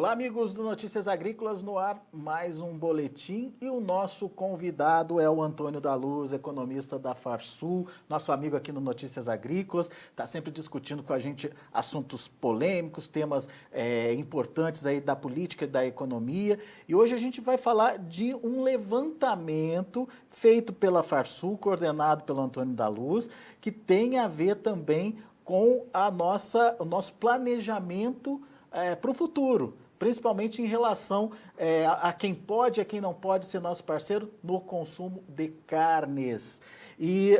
Olá, amigos do Notícias Agrícolas, no ar mais um boletim e o nosso convidado é o Antônio da Luz, economista da Farsul, nosso amigo aqui no Notícias Agrícolas, está sempre discutindo com a gente assuntos polêmicos, temas importantes aí da política e da economia, e hoje a gente vai falar de um levantamento feito pela Farsul, coordenado pelo Antônio da Luz, que tem a ver também com o nosso planejamento para o futuro, principalmente em relação a quem pode e a quem não pode ser nosso parceiro no consumo de carnes. E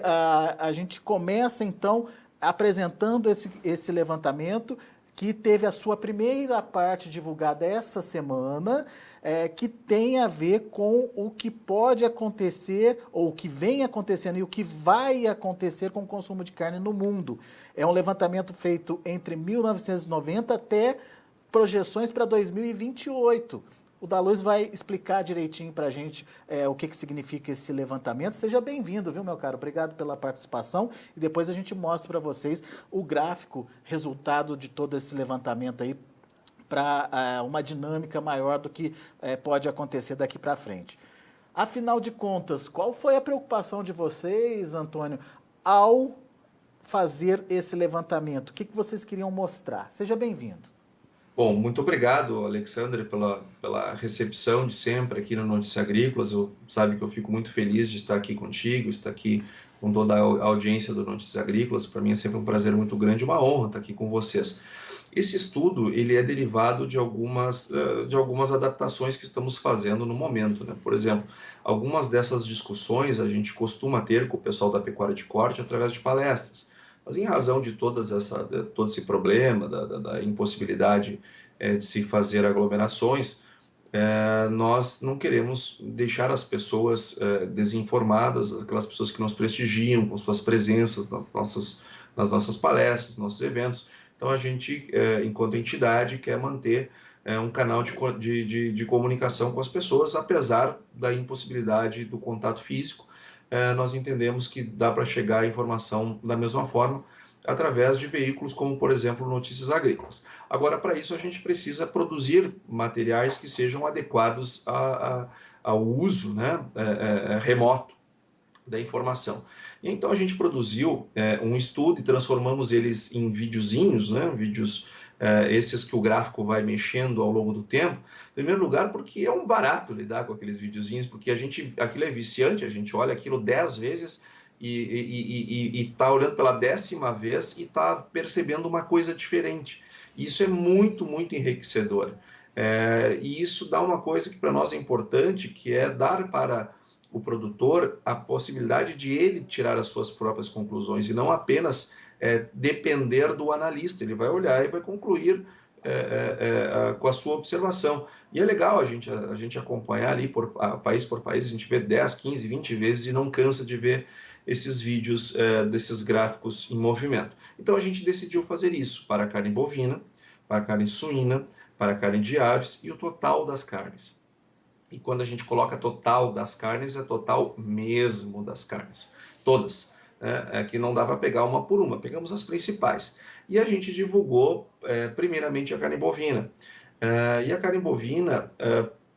a gente começa, então, apresentando esse levantamento, que teve a sua primeira parte divulgada essa semana, que tem a ver com o que pode acontecer, ou o que vem acontecendo e o que vai acontecer com o consumo de carne no mundo. É um levantamento feito entre 1990 até projeções para 2028. O da Luz vai explicar direitinho para a gente o que significa esse levantamento. Seja bem-vindo, viu, meu caro? Obrigado pela participação. E depois a gente mostra para vocês o gráfico, resultado de todo esse levantamento aí, para uma dinâmica maior do que pode acontecer daqui para frente. Afinal de contas, qual foi a preocupação de vocês, Antônio, ao fazer esse levantamento? O que vocês queriam mostrar? Seja bem-vindo. Bom, muito obrigado, Alexandre, pela recepção de sempre aqui no Notícias Agrícolas. Sabe que eu fico muito feliz de estar aqui contigo, estar aqui com toda a audiência do Notícias Agrícolas. Para mim é sempre um prazer muito grande, uma honra estar aqui com vocês. Esse estudo ele é derivado de algumas adaptações que estamos fazendo no momento, né? Por exemplo, algumas dessas discussões a gente costuma ter com o pessoal da pecuária de corte através de palestras. Mas em razão de todo esse problema, da impossibilidade de se fazer aglomerações, nós não queremos deixar as pessoas desinformadas, aquelas pessoas que nos prestigiam com suas presenças nas nossas palestras, nossos eventos. Então a gente, enquanto entidade, quer manter um canal de comunicação com as pessoas, apesar da impossibilidade do contato físico. Nós entendemos que dá para chegar a informação da mesma forma através de veículos como, por exemplo, Notícias Agrícolas. Agora, para isso, a gente precisa produzir materiais que sejam adequados ao uso, né, remoto da informação. E então a gente produziu um estudo e transformamos eles em videozinhos, né, vídeos esses que o gráfico vai mexendo ao longo do tempo. Em primeiro lugar, porque é um barato lidar com aqueles videozinhos, porque aquilo é viciante, a gente olha aquilo 10 vezes e está olhando pela 10ª vez e está percebendo uma coisa diferente. E isso é muito, muito enriquecedor. E isso dá uma coisa que para nós é importante, que é dar para o produtor a possibilidade de ele tirar as suas próprias conclusões e não apenas depender do analista. Ele vai olhar e vai concluir com a sua observação. E é legal a gente acompanhar ali país por país, a gente vê 10, 15, 20 vezes e não cansa de ver esses vídeos desses gráficos em movimento. Então a gente decidiu fazer isso para a carne bovina, para a carne suína, para a carne de aves e o total das carnes. E quando a gente coloca total das carnes, é total mesmo das carnes, todas. Que não dá para pegar uma por uma, pegamos as principais. E a gente divulgou, primeiramente, a carne bovina. E a carne bovina,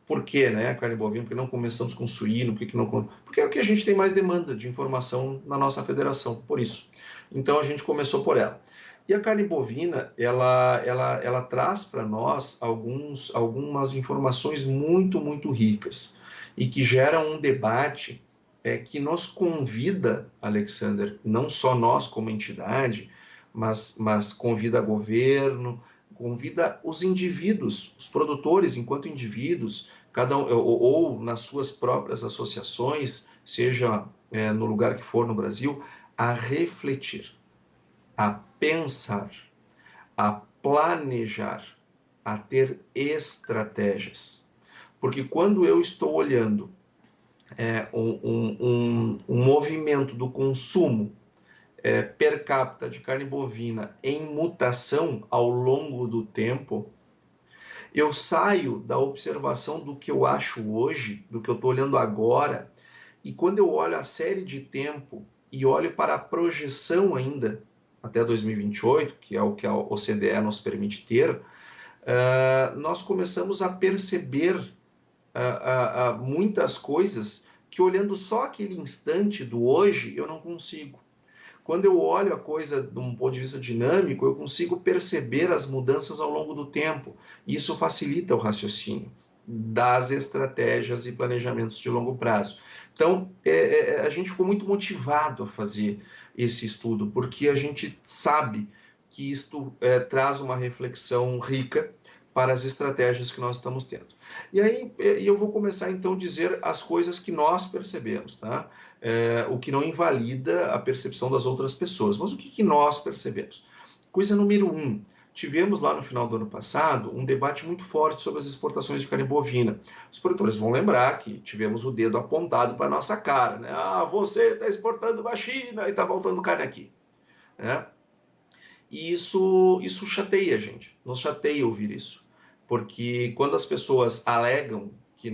por quê, né? A carne bovina, porque não começamos com suíno, porque é o que a gente tem mais demanda de informação na nossa federação, por isso. Então a gente começou por ela. E a carne bovina, ela traz para nós algumas informações muito, muito ricas e que geram um debate que nos convida, Alexander, não só nós como entidade, mas convida governo, convida os indivíduos, os produtores enquanto indivíduos, cada um, ou nas suas próprias associações, seja no lugar que for no Brasil, a refletir, a pensar, a planejar, a ter estratégias. Porque quando eu estou olhando um movimento do consumo per capita de carne bovina em mutação ao longo do tempo, eu saio da observação do que eu acho hoje, do que eu estou olhando agora, e quando eu olho a série de tempo e olho para a projeção ainda até 2028, que é o que a OCDE nos permite ter, nós começamos a perceber muitas coisas que, olhando só aquele instante do hoje, eu não consigo. Quando eu olho a coisa de um ponto de vista dinâmico, eu consigo perceber as mudanças ao longo do tempo. E isso facilita o raciocínio das estratégias e planejamentos de longo prazo. Então, a gente ficou muito motivado a fazer esse estudo, porque a gente sabe que isto traz uma reflexão rica para as estratégias que nós estamos tendo. E aí eu vou começar então a dizer as coisas que nós percebemos, tá? O que não invalida a percepção das outras pessoas, mas o que nós percebemos? Coisa número 1, tivemos lá no final do ano passado um debate muito forte sobre as exportações de carne bovina. Os produtores vão lembrar que tivemos o dedo apontado para a nossa cara, né? Ah, você está exportando da China e está voltando carne aqui, né? E isso chateia a gente, nos chateia ouvir isso, porque quando as pessoas alegam que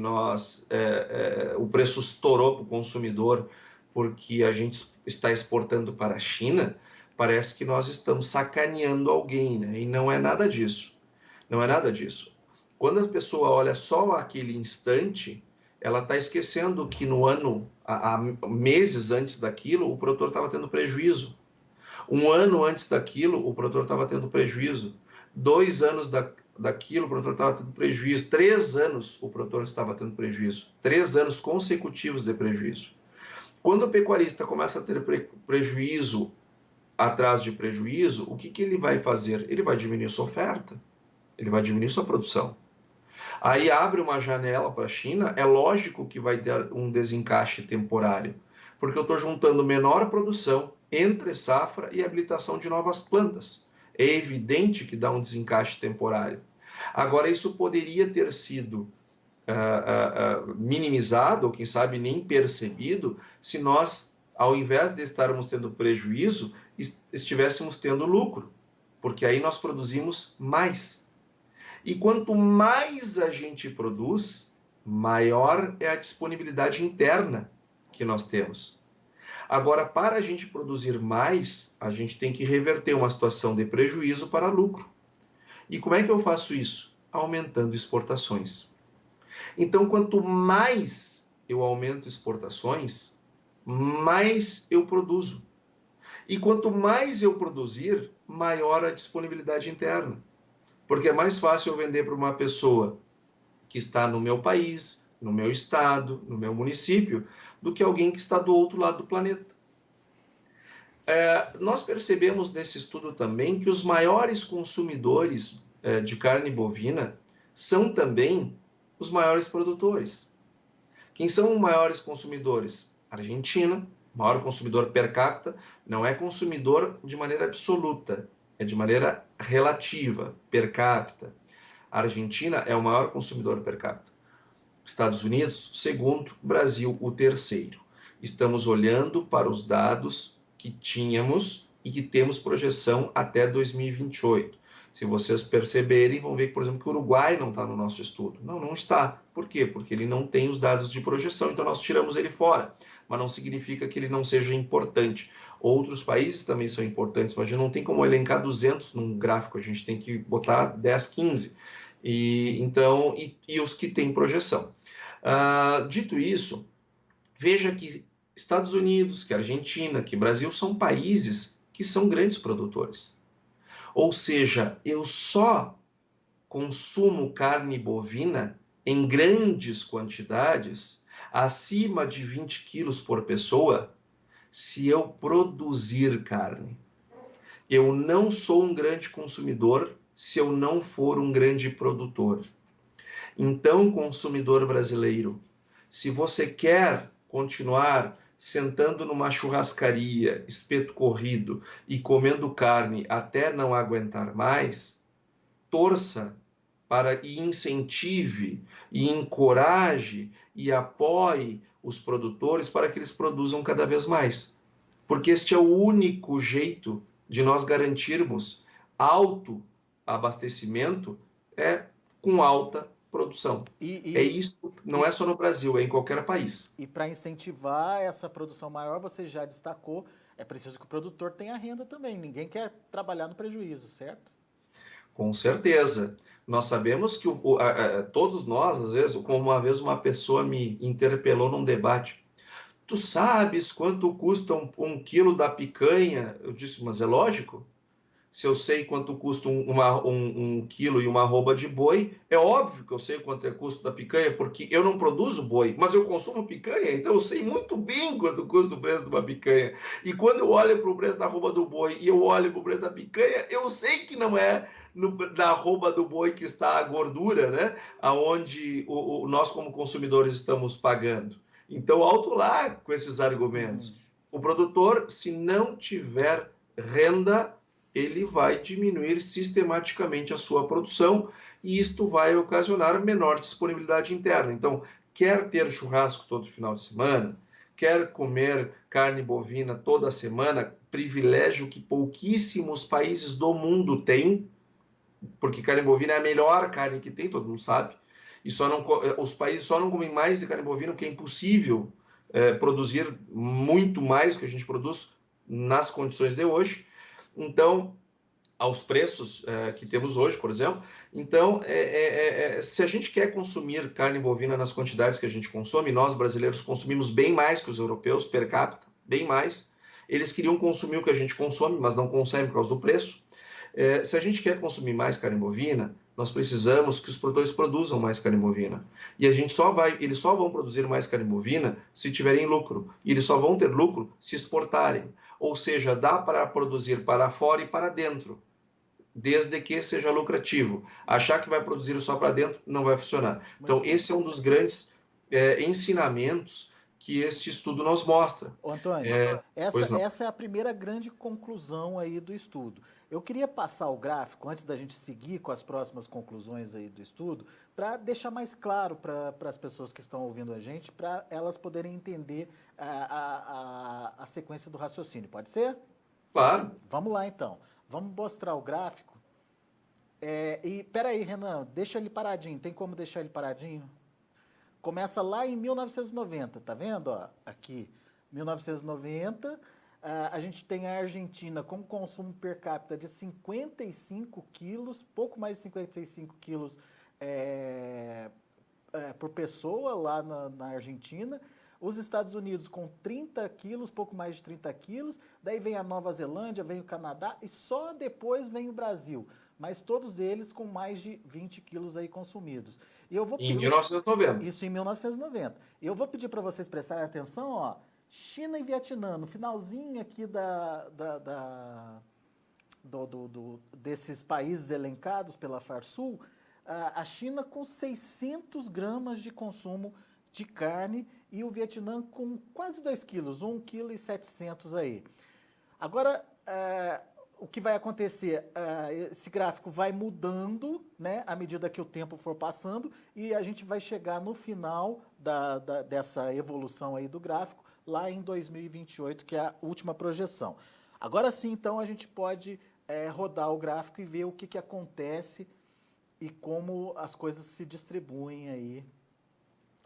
o preço estourou para o consumidor porque a gente está exportando para a China, parece que nós estamos sacaneando alguém, né? E não é nada disso. Não é nada disso. Quando a pessoa olha só aquele instante, ela está esquecendo que no ano, há meses antes daquilo, o produtor estava tendo prejuízo. Um ano antes daquilo, o produtor estava tendo prejuízo. 2 anos daquilo, o produtor estava tendo prejuízo. 3 anos, o produtor estava tendo prejuízo. 3 anos consecutivos de prejuízo. Quando o pecuarista começa a ter prejuízo atrás de prejuízo, o que ele vai fazer? Ele vai diminuir sua oferta. Ele vai diminuir sua produção. Aí abre uma janela para a China, é lógico que vai ter um desencaixe temporário, porque eu estou juntando menor produção entre safra e habilitação de novas plantas. É evidente que dá um desencaixe temporário. Agora, isso poderia ter sido minimizado, ou quem sabe nem percebido, se nós, ao invés de estarmos tendo prejuízo, estivéssemos tendo lucro, porque aí nós produzimos mais. E quanto mais a gente produz, maior é a disponibilidade interna que nós temos. Agora, para a gente produzir mais, a gente tem que reverter uma situação de prejuízo para lucro. E como é que eu faço isso? Aumentando exportações. Então, quanto mais eu aumento exportações, mais eu produzo. E quanto mais eu produzir, maior a disponibilidade interna. Porque é mais fácil eu vender para uma pessoa que está no meu país, no meu estado, no meu município, do que alguém que está do outro lado do planeta. Nós percebemos nesse estudo também que os maiores consumidores de carne bovina são também os maiores produtores. Quem são os maiores consumidores? Argentina, maior consumidor per capita, não é consumidor de maneira absoluta, é de maneira relativa, per capita. A Argentina é o maior consumidor per capita. Estados Unidos, segundo, Brasil, o terceiro. Estamos olhando para os dados que tínhamos e que temos projeção até 2028. Se vocês perceberem, vão ver que, por exemplo, que o Uruguai não está no nosso estudo. Não está. Por quê? Porque ele não tem os dados de projeção, então nós tiramos ele fora. Mas não significa que ele não seja importante. Outros países também são importantes, mas a gente não tem como elencar 200 num gráfico, a gente tem que botar 10, 15. E os que têm projeção. Dito isso, veja que Estados Unidos, que Argentina, que Brasil são países que são grandes produtores. Ou seja, eu só consumo carne bovina em grandes quantidades, acima de 20 quilos por pessoa, se eu produzir carne. Eu não sou um grande consumidor se eu não for um grande produtor. Então, consumidor brasileiro, se você quer continuar sentando numa churrascaria, espeto corrido e comendo carne até não aguentar mais, torça para e incentive e encoraje e apoie os produtores para que eles produzam cada vez mais. Porque este é o único jeito de nós garantirmos alto abastecimento com alta produção. É isso, não é só no Brasil, é em qualquer país. E para incentivar essa produção maior, você já destacou, é preciso que o produtor tenha renda também. Ninguém quer trabalhar no prejuízo, certo? Com certeza. Nós sabemos que todos nós, às vezes, como uma vez uma pessoa me interpelou num debate, tu sabes quanto custa um quilo da picanha? Eu disse, mas é lógico. Se eu sei quanto custa um quilo e uma arroba de boi, é óbvio que eu sei quanto é o custo da picanha, porque eu não produzo boi, mas eu consumo picanha, então eu sei muito bem quanto custa o preço de uma picanha. E quando eu olho para o preço da arroba do boi e eu olho para o preço da picanha, eu sei que não é na arroba do boi que está a gordura, né? Aonde nós, como consumidores, estamos pagando. Então, alto lá com esses argumentos. O produtor, se não tiver renda, ele vai diminuir sistematicamente a sua produção e isto vai ocasionar menor disponibilidade interna. Então, quer ter churrasco todo final de semana, quer comer carne bovina toda semana, privilégio que pouquíssimos países do mundo têm, porque carne bovina é a melhor carne que tem, todo mundo sabe, e os países só não comem mais de carne bovina, porque é impossível produzir muito mais do que a gente produz nas condições de hoje. Então, aos preços que temos hoje, por exemplo. Então, se a gente quer consumir carne bovina nas quantidades que a gente consome, nós brasileiros consumimos bem mais que os europeus, per capita, bem mais. Eles queriam consumir o que a gente consome, mas não conseguem por causa do preço. Se a gente quer consumir mais carne bovina, nós precisamos que os produtores produzam mais carne bovina. E eles só vão produzir mais carne bovina se tiverem lucro. E eles só vão ter lucro se exportarem. Ou seja, dá para produzir para fora e para dentro, desde que seja lucrativo. Achar que vai produzir só para dentro não vai funcionar. Então, esse é um dos grandes ensinamentos que este estudo nos mostra. Ô, Antônio, essa é a primeira grande conclusão aí do estudo. Eu queria passar o gráfico, antes da gente seguir com as próximas conclusões aí do estudo, para deixar mais claro para as pessoas que estão ouvindo a gente, para elas poderem entender a sequência do raciocínio. Pode ser? Claro. Vamos lá, então. Vamos mostrar o gráfico. E peraí, Renan, deixa ele paradinho. Tem como deixar ele paradinho? Começa lá em 1990, tá vendo? Ó, aqui, 1990, a gente tem a Argentina com consumo per capita de 55 quilos, pouco mais de 55 quilos por pessoa lá na Argentina. Os Estados Unidos com 30 quilos, pouco mais de 30 quilos. Daí vem a Nova Zelândia, vem o Canadá e só depois vem o Brasil. Mas todos eles com mais de 20 quilos aí consumidos. E eu vou pedir, em 1990. Isso em 1990. E eu vou pedir para vocês prestarem atenção, ó. China e Vietnã, no finalzinho aqui desses países elencados pela Farsul, a China com 600 gramas de consumo de carne e o Vietnã com quase 2 quilos, 1,7 kg aí. Agora, o que vai acontecer? Esse gráfico vai mudando, né, à medida que o tempo for passando e a gente vai chegar no final dessa evolução aí do gráfico, lá em 2028, que é a última projeção. Agora sim, então, a gente pode rodar o gráfico e ver o que acontece e como as coisas se distribuem aí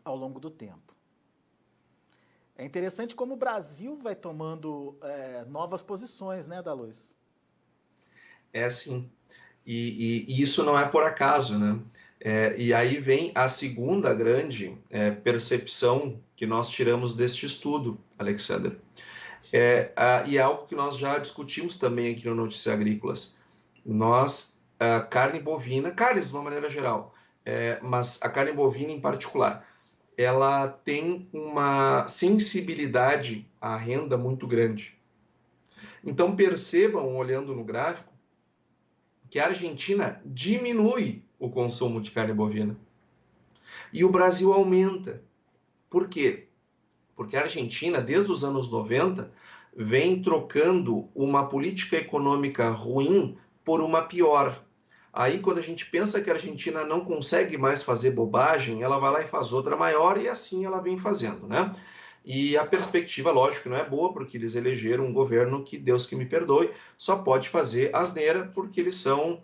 ao longo do tempo. É interessante como o Brasil vai tomando novas posições, né, Daluz? É sim. E isso não é por acaso, né? E aí vem a segunda grande percepção que nós tiramos deste estudo, Alexander. E é algo que nós já discutimos também aqui no Notícias Agrícolas. Carne bovina, carnes de uma maneira geral, mas a carne bovina em particular, ela tem uma sensibilidade à renda muito grande. Então percebam, olhando no gráfico, que a Argentina diminui o consumo de carne bovina e o Brasil aumenta. Por quê? Porque a Argentina, desde os anos 90, vem trocando uma política econômica ruim por uma pior. Aí, quando a gente pensa que a Argentina não consegue mais fazer bobagem, ela vai lá e faz outra maior e assim ela vem fazendo, né? E a perspectiva, lógico, não é boa, porque eles elegeram um governo que, Deus que me perdoe, só pode fazer asneira porque eles são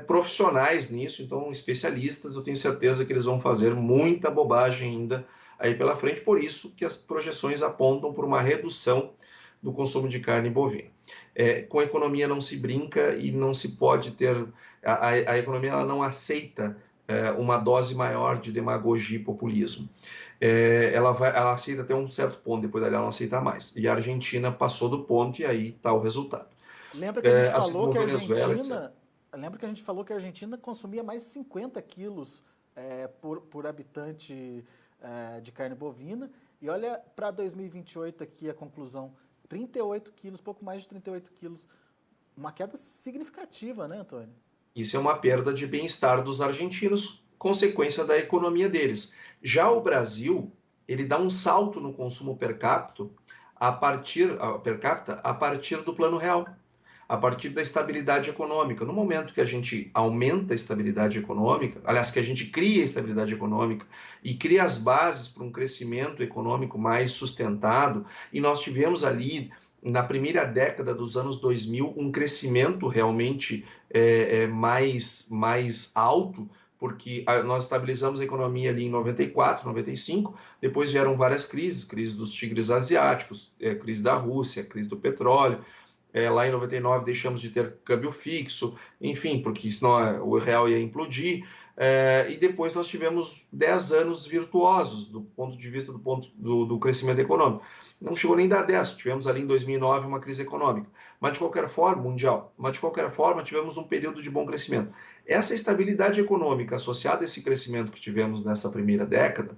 profissionais nisso, então especialistas. Eu tenho certeza que eles vão fazer muita bobagem ainda aí pela frente, por isso que as projeções apontam por uma redução do consumo de carne bovina. Com a economia não se brinca e não se pode ter... A economia ela não aceita uma dose maior de demagogia e populismo. Ela aceita até um certo ponto, depois ela não aceita mais. E a Argentina passou do ponto e aí está o resultado. Lembra que a gente Assim falou como que a Venezuela, etc. Argentina, lembra que a gente falou que a Argentina consumia mais de 50 quilos por habitante de carne bovina. E olha para 2028 aqui a conclusão, 38 quilos, pouco mais de 38 quilos. Uma queda significativa, né, Antônio? Isso é uma perda de bem-estar dos argentinos, consequência da economia deles. Já o Brasil, ele dá um salto no consumo per capita a partir do Plano Real, a partir da estabilidade econômica. No momento que a gente aumenta a estabilidade econômica, aliás, que a gente cria a estabilidade econômica e cria as bases para um crescimento econômico mais sustentado, e nós tivemos ali, na primeira década dos anos 2000, um crescimento realmente mais alto, porque nós estabilizamos a economia ali em 94, 95, depois vieram várias crises, crise dos tigres asiáticos, crise da Rússia, crise do petróleo, lá em 99 deixamos de ter câmbio fixo, enfim, porque senão o real ia implodir, e depois nós tivemos 10 anos virtuosos do ponto de vista do crescimento econômico. Não chegou nem a dar 10, tivemos ali em 2009 uma crise econômica, mas de qualquer forma, mundial, mas de qualquer forma tivemos um período de bom crescimento. Essa estabilidade econômica associada a esse crescimento que tivemos nessa primeira década,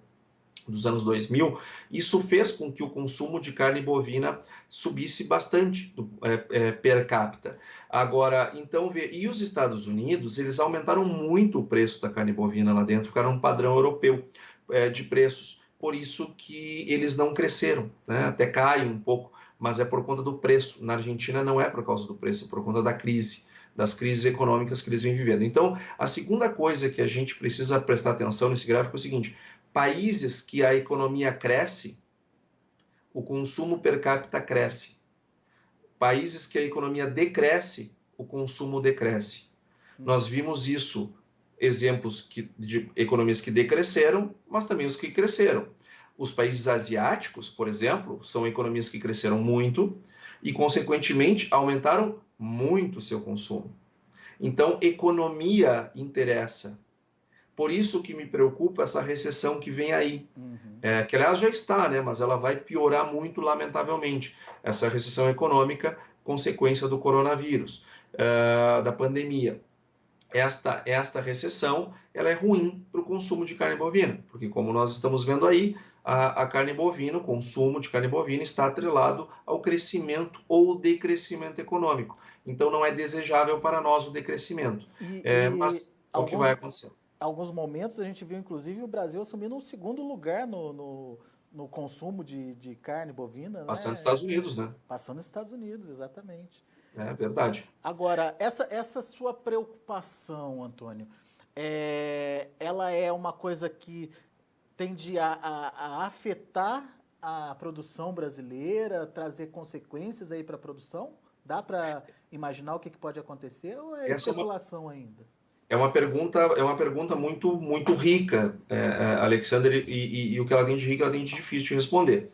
dos anos 2000, isso fez com que o consumo de carne bovina subisse bastante per capita. Agora, então, e os Estados Unidos, eles aumentaram muito o preço da carne bovina lá dentro, ficaram um padrão europeu de preços. Por isso que eles não cresceram, né? Até caem um pouco, mas é por conta do preço. Na Argentina não é por causa do preço, é por conta da crise, das crises econômicas que eles vêm vivendo. Então, a segunda coisa que a gente precisa prestar atenção nesse gráfico é o seguinte: países que a economia cresce, o consumo per capita cresce. Países que a economia decresce, o consumo decresce. Nós vimos isso, exemplos de economias que decresceram, mas também os que cresceram. Os países asiáticos, por exemplo, são economias que cresceram muito e, consequentemente, aumentaram muito o seu consumo. Então, economia interessa. Por isso que me preocupa essa recessão que vem aí, que aliás já está, né? Mas ela vai piorar muito, lamentavelmente. Essa recessão econômica, consequência do coronavírus, da pandemia. Esta recessão ela é ruim para o consumo de carne bovina, porque como nós estamos vendo aí, a carne bovina, o consumo de carne bovina está atrelado ao crescimento ou decrescimento econômico. Então não é desejável para nós o decrescimento, mas é o que vai acontecer. Alguns momentos a gente viu, inclusive, o Brasil assumindo um segundo lugar no consumo de carne bovina. Passando né? nos Estados Unidos, né? Passando nos Estados Unidos, exatamente. É verdade. Agora, essa sua preocupação, Antônio, ela é uma coisa que tende a afetar a produção brasileira, trazer consequências aí para a produção? Dá para imaginar o que pode acontecer ou é especulação ainda? É uma pergunta muito rica, Alexandre, e o que ela tem de rico, ela tem de difícil de responder.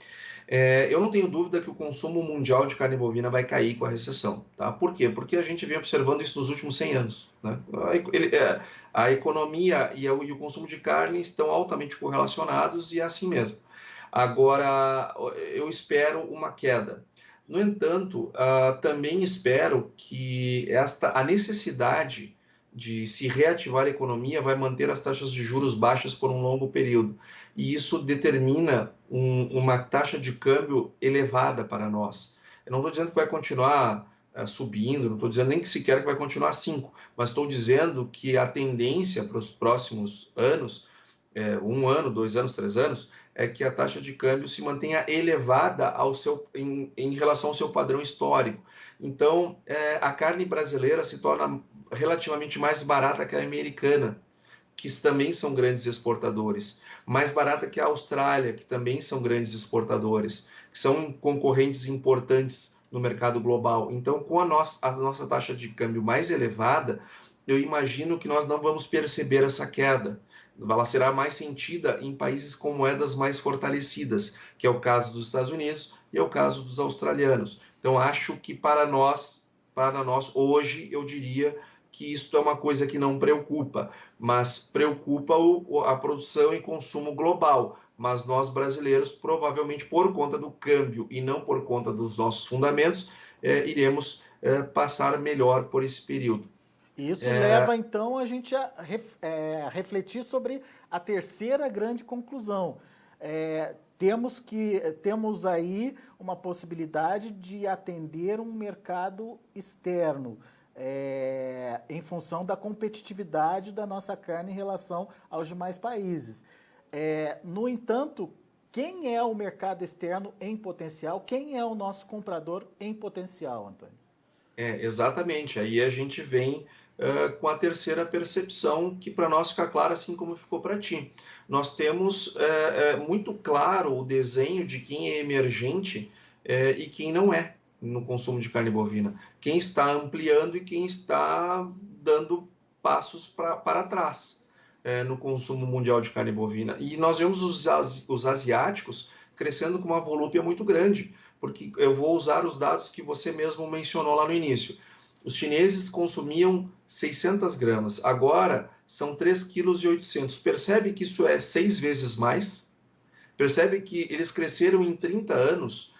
Eu não tenho dúvida que o consumo mundial de carne bovina vai cair com a recessão. Tá? Por quê? Porque a gente vem observando isso nos últimos 100 anos. Né? A economia e o consumo de carne estão altamente correlacionados e é assim mesmo. Agora, eu espero uma queda. No entanto, também espero que a necessidade de se reativar a economia vai manter as taxas de juros baixas por um longo período. E isso determina uma taxa de câmbio elevada para nós. Eu não estou dizendo que vai continuar subindo, não estou dizendo nem que sequer que vai continuar 5, mas estou dizendo que a tendência para os próximos anos, 1 ano, 2 anos, 3 anos, é que a taxa de câmbio se mantenha elevada em relação ao seu padrão histórico. Então, a carne brasileira se torna relativamente mais barata que a americana, que também são grandes exportadores, mais barata que a Austrália, que também são grandes exportadores, que são concorrentes importantes no mercado global. Então, com a nossa taxa de câmbio mais elevada, eu imagino que nós não vamos perceber essa queda. ela será mais sentida em países com moedas mais fortalecidas, que é o caso dos Estados Unidos e é o caso dos australianos. Então, acho que para nós hoje, eu diria que isso é uma coisa que não preocupa, mas preocupa a produção e consumo global. Mas nós brasileiros, provavelmente por conta do câmbio e não por conta dos nossos fundamentos, iremos passar melhor por esse período. Isso leva, então, a gente a refletir sobre a terceira grande conclusão. Temos aí uma possibilidade de atender um mercado externo, em função da competitividade da nossa carne em relação aos demais países. No entanto, quem é o mercado externo em potencial? Quem é o nosso comprador em potencial, Antônio? Exatamente. Aí a gente vem com a terceira percepção, que para nós fica clara, assim como ficou para ti. Nós temos muito claro o desenho de quem é emergente e quem não é no consumo de carne bovina. Quem está ampliando e quem está dando passos para trás no consumo mundial de carne bovina. E nós vemos os asiáticos crescendo com uma volúpia muito grande, porque eu vou usar os dados que você mesmo mencionou lá no início. Os chineses consumiam 600 gramas, agora são 3,8 kg. Percebe que isso é 6 vezes mais? Percebe que eles cresceram em 30 anos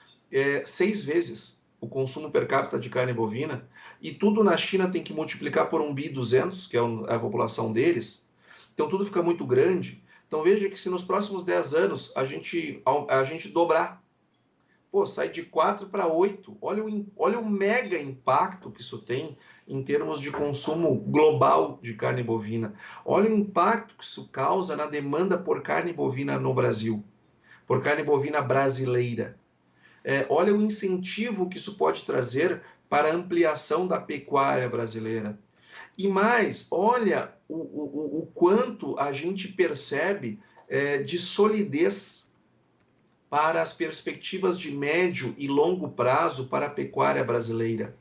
6 vezes o consumo per capita de carne bovina, e tudo na China tem que multiplicar por 1.200 que é a população deles. Então tudo fica muito grande. Então veja que se nos próximos 10 anos a gente dobrar, sai de 4 para 8. Olha o mega impacto que isso tem em termos de consumo global de carne bovina. Olha o impacto que isso causa na demanda por carne bovina no Brasil, por carne bovina brasileira. Olha o incentivo que isso pode trazer para a ampliação da pecuária brasileira. E mais, olha o quanto a gente percebe de solidez para as perspectivas de médio e longo prazo para a pecuária brasileira.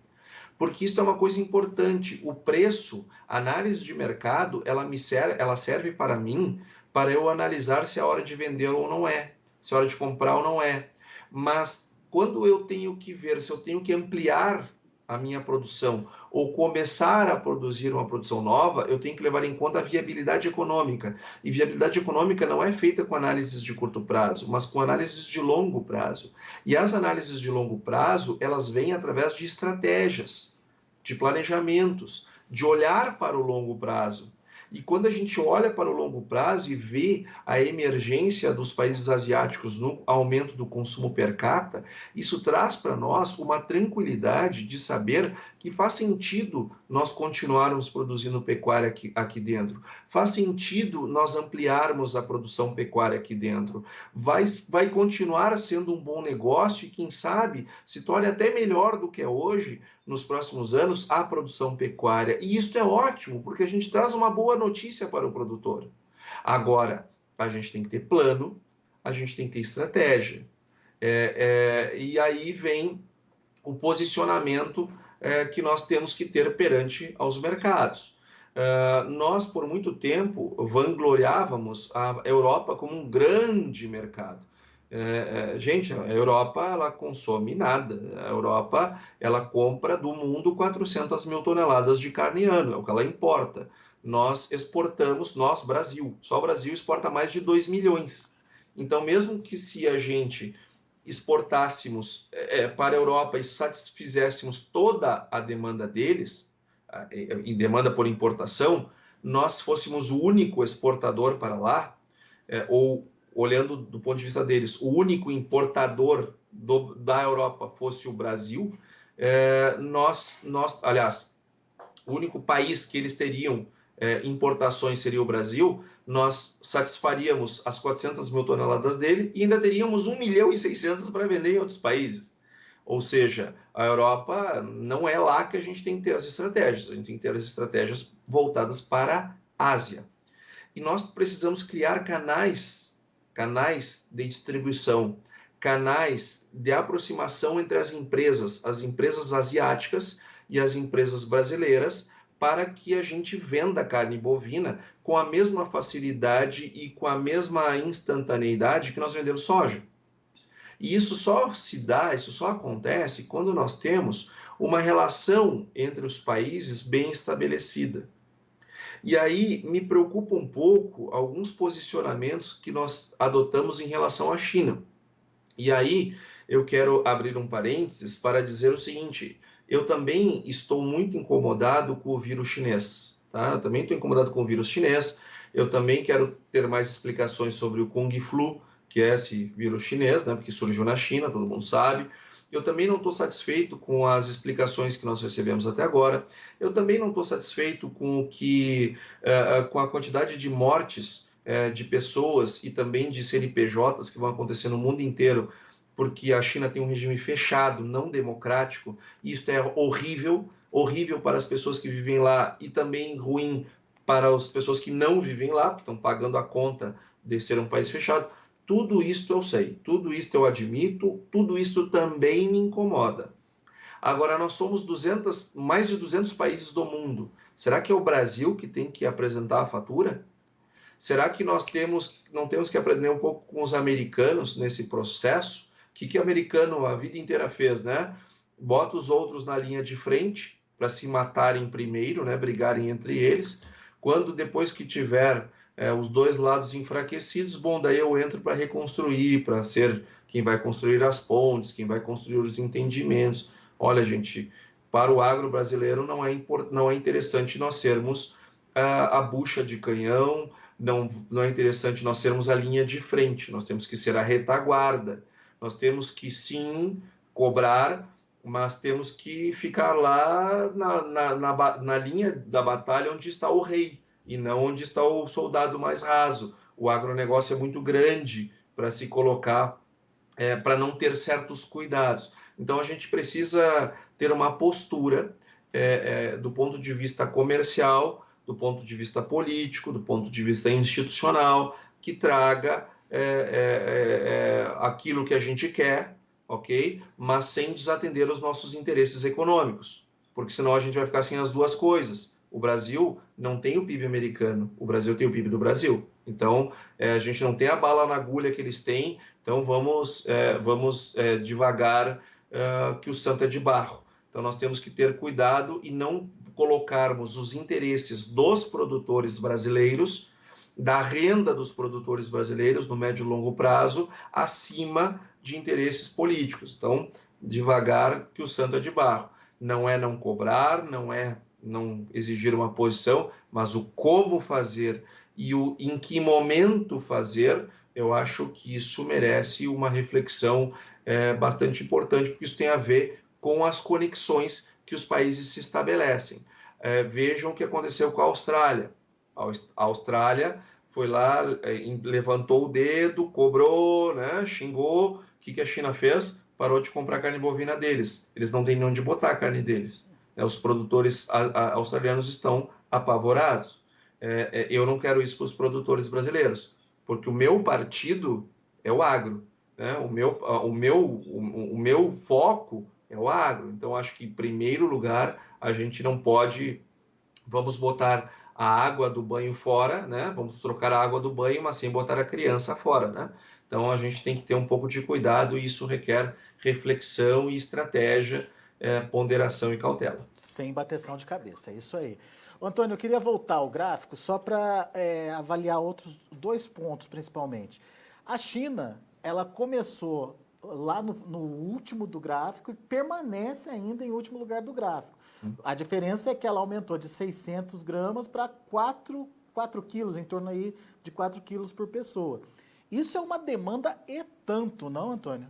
Porque isso é uma coisa importante. O preço, a análise de mercado, ela serve para mim, para eu analisar se é hora de vender ou não é, se é hora de comprar ou não é. Mas quando eu tenho que ver se eu tenho que ampliar a minha produção ou começar a produzir uma produção nova, eu tenho que levar em conta a viabilidade econômica. E viabilidade econômica não é feita com análises de curto prazo, mas com análises de longo prazo. E as análises de longo prazo, elas vêm através de estratégias, de planejamentos, de olhar para o longo prazo. E quando a gente olha para o longo prazo e vê a emergência dos países asiáticos no aumento do consumo per capita, isso traz para nós uma tranquilidade de saber que faz sentido nós continuarmos produzindo pecuária aqui dentro. Faz sentido nós ampliarmos a produção pecuária aqui dentro. Vai continuar sendo um bom negócio e, quem sabe, se torne até melhor do que é hoje, nos próximos anos, a produção pecuária. E isso é ótimo, porque a gente traz uma boa notícia para o produtor. Agora, a gente tem que ter plano, a gente tem que ter estratégia. E aí vem o posicionamento que nós temos que ter perante aos mercados. Nós, por muito tempo, vangloriávamos a Europa como um grande mercado. Gente, a Europa, ela consome nada. A Europa, ela compra do mundo 400 mil toneladas de carne ano, é o que ela importa. Nós exportamos, Brasil, só o Brasil exporta mais de 2 milhões. Então, mesmo que se a gente exportássemos para a Europa e satisfizéssemos toda a demanda deles, em demanda por importação, nós fôssemos o único exportador para lá, ou olhando do ponto de vista deles, o único importador da Europa fosse o Brasil, aliás, o único país que eles teriam importações seria o Brasil, nós satisfaríamos as 400 mil toneladas dele e ainda teríamos 1,6 milhão para vender em outros países. Ou seja, a Europa não é lá que a gente tem que ter as estratégias, a gente tem que ter as estratégias voltadas para a Ásia. E nós precisamos criar canais de distribuição, canais de aproximação entre as empresas asiáticas e as empresas brasileiras, para que a gente venda carne bovina com a mesma facilidade e com a mesma instantaneidade que nós vendemos soja. E isso só se dá, isso só acontece quando nós temos uma relação entre os países bem estabelecida. E aí me preocupa um pouco alguns posicionamentos que nós adotamos em relação à China. E aí eu quero abrir um parênteses para dizer o seguinte: eu também estou muito incomodado com o vírus chinês, tá? Eu também estou incomodado com o vírus chinês. Eu também quero ter mais explicações sobre o Kung Flu, que é esse vírus chinês, né? Porque surgiu na China, todo mundo sabe. Eu também não estou satisfeito com as explicações que nós recebemos até agora. Eu também não estou satisfeito com o que, com a quantidade de mortes de pessoas e também de CNPJs que vão acontecer no mundo inteiro, porque a China tem um regime fechado, não democrático, e isso é horrível, horrível para as pessoas que vivem lá e também ruim para as pessoas que não vivem lá, que estão pagando a conta de ser um país fechado. Tudo isso eu sei, tudo isso eu admito, tudo isso também me incomoda. Agora, nós somos mais de 200 países do mundo. Será que é o Brasil que tem que apresentar a fatura? Será que nós não temos que aprender um pouco com os americanos nesse processo? O que o americano a vida inteira fez, né? Bota os outros na linha de frente para se matarem primeiro, né? Brigarem entre eles. Quando depois que tiver os dois lados enfraquecidos, bom, daí eu entro para reconstruir, para ser quem vai construir as pontes, quem vai construir os entendimentos. Olha, gente, para o agro brasileiro não é interessante nós sermos a bucha de canhão, não é interessante nós sermos a linha de frente, nós temos que ser a retaguarda, nós temos que sim cobrar, mas temos que ficar lá na linha da batalha onde está o rei, e não onde está o soldado mais raso. O agronegócio é muito grande para se colocar, para não ter certos cuidados. Então a gente precisa ter uma postura do ponto de vista comercial, do ponto de vista político, do ponto de vista institucional, que traga aquilo que a gente quer, ok? Mas sem desatender os nossos interesses econômicos, porque senão a gente vai ficar sem as duas coisas. O Brasil não tem o PIB americano, o Brasil tem o PIB do Brasil. Então, a gente não tem a bala na agulha que eles têm, então vamos devagar, que o santo é de barro. Então, nós temos que ter cuidado e não colocarmos os interesses dos produtores brasileiros, da renda dos produtores brasileiros no médio e longo prazo, acima de interesses políticos. Então, devagar que o santo é de barro. Não é não cobrar, não é não exigir uma posição, mas o como fazer e em que momento fazer, eu acho que isso merece uma reflexão bastante importante, porque isso tem a ver com as conexões que os países se estabelecem. Vejam o que aconteceu com a Austrália. A Austrália foi lá, levantou o dedo, cobrou, né, xingou. O que a China fez? Parou de comprar carne bovina deles. Eles não têm onde botar a carne deles. Os produtores australianos estão apavorados. Eu não quero isso para os produtores brasileiros, porque o meu partido é o agro, né? O meu foco é o agro. Então, acho que, em primeiro lugar, a gente não pode... Vamos botar a água do banho fora, né? Vamos trocar a água do banho, mas sem botar a criança fora, né? Então, a gente tem que ter um pouco de cuidado e isso requer reflexão e estratégia, ponderação e cautela. Sem bateção de cabeça, é isso aí. Antônio, eu queria voltar ao gráfico só para avaliar outros dois pontos, principalmente. A China, ela começou lá no último do gráfico e permanece ainda em último lugar do gráfico. A diferença é que ela aumentou de 600 gramas para 4 quilos, em torno aí de 4 quilos por pessoa. Isso é uma demanda e tanto, não, Antônio?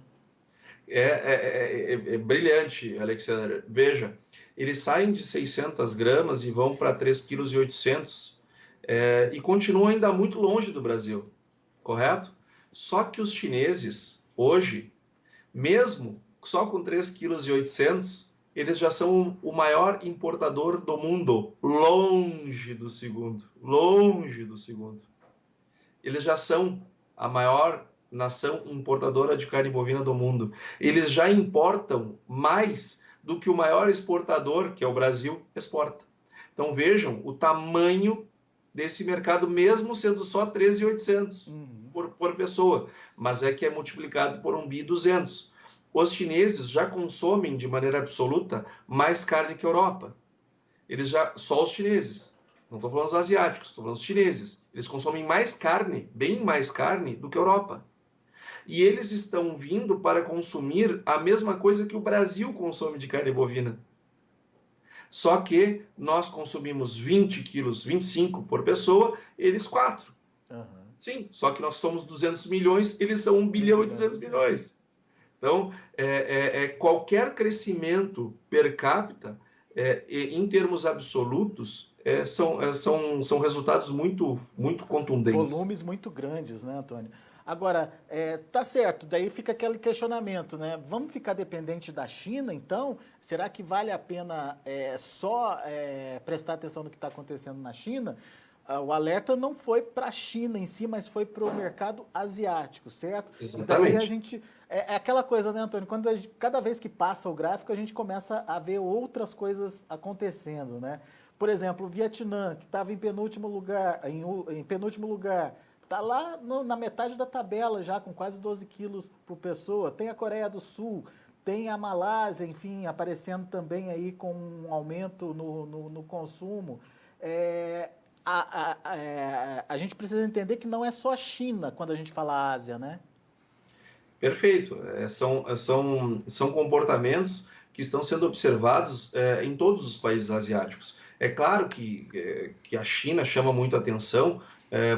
É brilhante, Alexandre. Veja, eles saem de 600 gramas e vão para 3,8 kg e continuam ainda muito longe do Brasil, correto? Só que os chineses, hoje, mesmo só com 3,8 kg, eles já são o maior importador do mundo, longe do segundo, longe do segundo. Eles já são a maior nação importadora de carne bovina do mundo. Eles já importam mais do que o maior exportador, que é o Brasil, exporta. Então vejam o tamanho desse mercado, mesmo sendo só 13.800 por pessoa, mas é que é multiplicado por 1.200. Os chineses já consomem de maneira absoluta mais carne que a Europa. Só os chineses, não estou falando os asiáticos, estou falando os chineses. Eles consomem mais carne, bem mais carne do que a Europa. E eles estão vindo para consumir a mesma coisa que o Brasil consome de carne bovina. Só que nós consumimos 20 quilos, 25 por pessoa, eles 4. Sim, só que nós somos 200 milhões, eles são 1 bilhão e 200 milhões. Então, qualquer crescimento per capita, em termos absolutos, são resultados muito, muito contundentes. Volumes muito grandes, né, Antônio? Agora, tá certo, daí fica aquele questionamento, né? Vamos ficar dependente da China, então? Será que vale a pena só prestar atenção no que está acontecendo na China? O alerta não foi para a China em si, mas foi para o mercado asiático, certo? Exatamente. E daí a gente... É aquela coisa, né, Antônio? Cada vez que passa o gráfico, a gente começa a ver outras coisas acontecendo, né? Por exemplo, o Vietnã, que estava em penúltimo lugar, está lá na metade da tabela já, com quase 12 quilos por pessoa. Tem a Coreia do Sul, tem a Malásia, enfim, aparecendo também aí com um aumento no consumo. A gente precisa entender que não é só a China quando a gente fala Ásia, né? Perfeito. São comportamentos que estão sendo observados em todos os países asiáticos. É claro que a China chama muito a atenção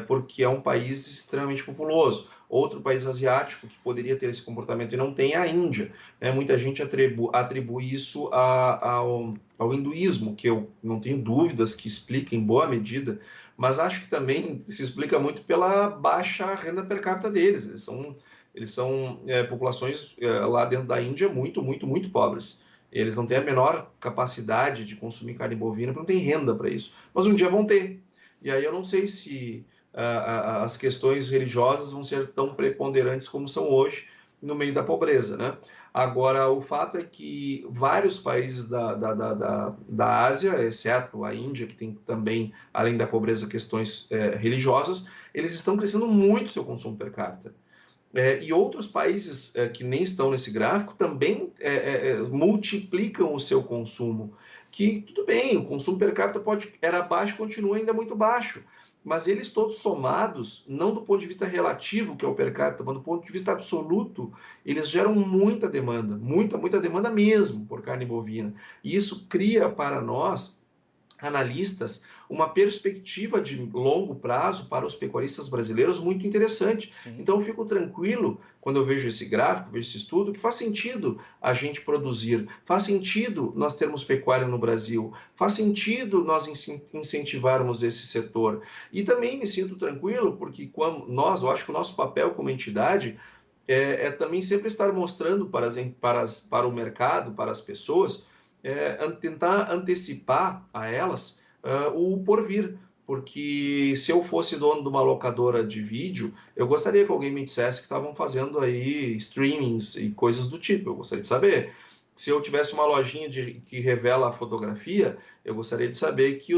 porque é um país extremamente populoso. Outro país asiático que poderia ter esse comportamento e não tem é a Índia. Muita gente atribui isso ao hinduísmo, que eu não tenho dúvidas que explica em boa medida, mas acho que também se explica muito pela baixa renda per capita deles. Eles são populações lá dentro da Índia muito, muito, muito pobres. Eles não têm a menor capacidade de consumir carne bovina, porque não têm renda para isso. Mas um dia vão ter. E aí eu não sei se as questões religiosas vão ser tão preponderantes como são hoje no meio da pobreza, né? Agora, o fato é que vários países da Ásia, exceto a Índia, que tem também, além da pobreza, questões religiosas, eles estão crescendo muito seu consumo per capita. E outros países que nem estão nesse gráfico também multiplicam o seu consumo. Que tudo bem, o consumo per capita era baixo, continua ainda muito baixo, mas eles todos somados, não do ponto de vista relativo, que é o per capita, mas do ponto de vista absoluto, eles geram muita demanda, muita demanda mesmo por carne bovina. E isso cria para nós, analistas, uma perspectiva de longo prazo para os pecuaristas brasileiros muito interessante. Sim. Então eu fico tranquilo quando eu vejo esse gráfico, vejo esse estudo, que faz sentido a gente produzir, faz sentido nós termos pecuária no Brasil, faz sentido nós incentivarmos esse setor. E também me sinto tranquilo porque eu acho que o nosso papel como entidade é também sempre estar mostrando para o mercado, para as pessoas, tentar antecipar a elas o porvir, porque se eu fosse dono de uma locadora de vídeo, eu gostaria que alguém me dissesse que estavam fazendo aí streamings e coisas do tipo, eu gostaria de saber. Se eu tivesse uma lojinha que revela a fotografia, eu gostaria de saber que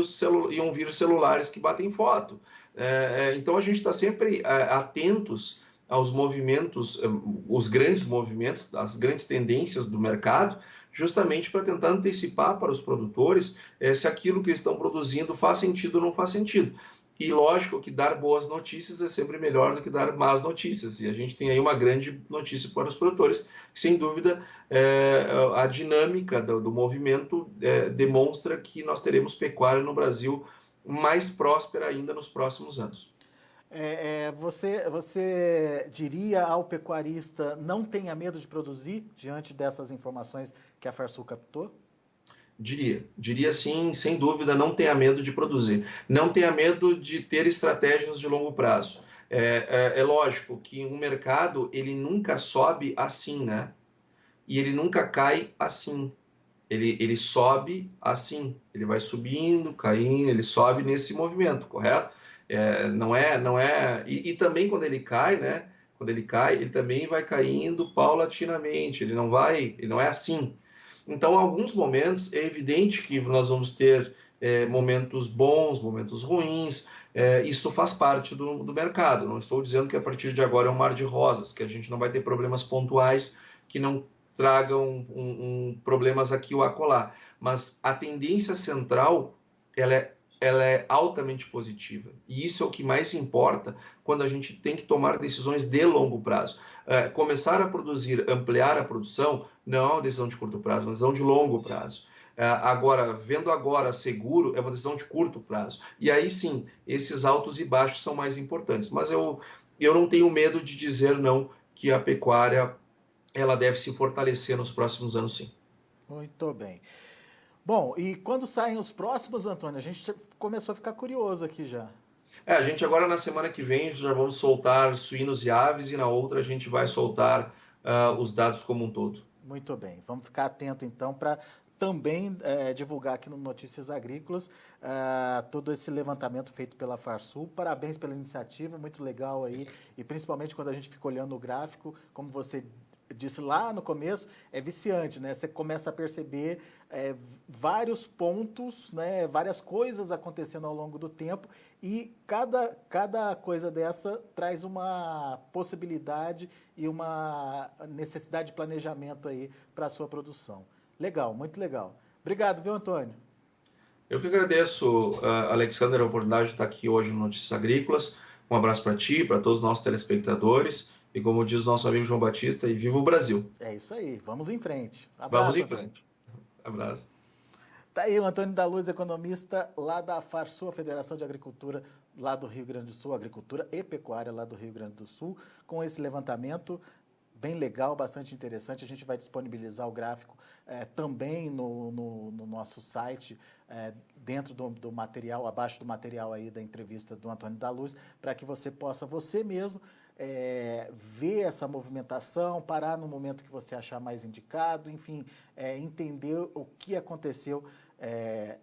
iam vir celulares que batem foto. Então a gente está sempre atentos aos movimentos, os grandes movimentos, as grandes tendências do mercado, justamente para tentar antecipar para os produtores se aquilo que eles estão produzindo faz sentido ou não faz sentido. E lógico que dar boas notícias é sempre melhor do que dar más notícias. E a gente tem aí uma grande notícia para os produtores, que sem dúvida a dinâmica do movimento demonstra que nós teremos pecuária no Brasil mais próspera ainda nos próximos anos. Você diria ao pecuarista não tenha medo de produzir diante dessas informações que a Farsul captou? Diria sim, sem dúvida, não tenha medo de produzir. Não tenha medo de ter estratégias de longo prazo. É lógico que um mercado, ele nunca sobe assim, né? E ele nunca cai assim. Ele sobe assim. Ele vai subindo, caindo, ele sobe nesse movimento, correto? Não é. E também quando ele cai, né? Quando ele cai, ele também vai caindo paulatinamente. Ele não é assim. Então, em alguns momentos, é evidente que nós vamos ter momentos bons, momentos ruins, isso faz parte do mercado. Não estou dizendo que a partir de agora é um mar de rosas, que a gente não vai ter problemas pontuais que não tragam problemas aqui ou acolá, mas a tendência central ela é altamente positiva. E isso é o que mais importa quando a gente tem que tomar decisões de longo prazo. Começar a produzir, ampliar a produção, não é uma decisão de curto prazo, é uma decisão de longo prazo. Agora, vendo agora seguro, é uma decisão de curto prazo. E aí sim, esses altos e baixos são mais importantes. Mas eu não tenho medo de dizer não, que a pecuária ela deve se fortalecer nos próximos anos, sim. Muito bem. Bom, e quando saem os próximos, Antônio? A gente começou a ficar curioso aqui já. A gente agora na semana que vem já vamos soltar suínos e aves e na outra a gente vai soltar os dados como um todo. Muito bem. Vamos ficar atento então para também divulgar aqui no Notícias Agrícolas todo esse levantamento feito pela Farsul. Parabéns pela iniciativa, muito legal aí. E principalmente quando a gente fica olhando o gráfico, como você disse lá no começo, é viciante, né? Você começa a perceber vários pontos, né? Várias coisas acontecendo ao longo do tempo e cada coisa dessa traz uma possibilidade e uma necessidade de planejamento aí para a sua produção. Legal, muito legal. Obrigado, viu, Antônio? Eu que agradeço, Alexander, a oportunidade de estar aqui hoje no Notícias Agrícolas. Um abraço para ti, para todos os nossos telespectadores. E como diz o nosso amigo João Batista, e viva o Brasil! É isso aí, vamos em frente. Vamos Abraço, em Antônio. frente. Abraço. Tá aí o Antônio da Luz, economista lá da Farsul, a Federação de Agricultura lá do Rio Grande do Sul, Agricultura e Pecuária lá do Rio Grande do Sul, com esse levantamento bem legal, bastante interessante. A gente vai disponibilizar o gráfico também no nosso site, dentro do material, abaixo do material aí da entrevista do Antônio da Luz, para que você possa, você mesmo, ver essa movimentação, parar no momento que você achar mais indicado, enfim, entender o que aconteceu,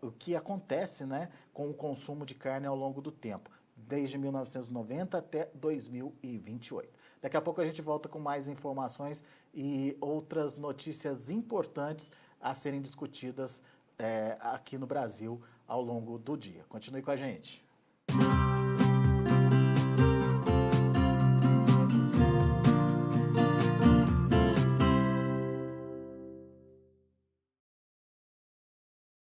o que acontece, né, com o consumo de carne ao longo do tempo, desde 1990 até 2028. Daqui a pouco a gente volta com mais informações e outras notícias importantes a serem discutidas aqui no Brasil ao longo do dia. Continue com a gente.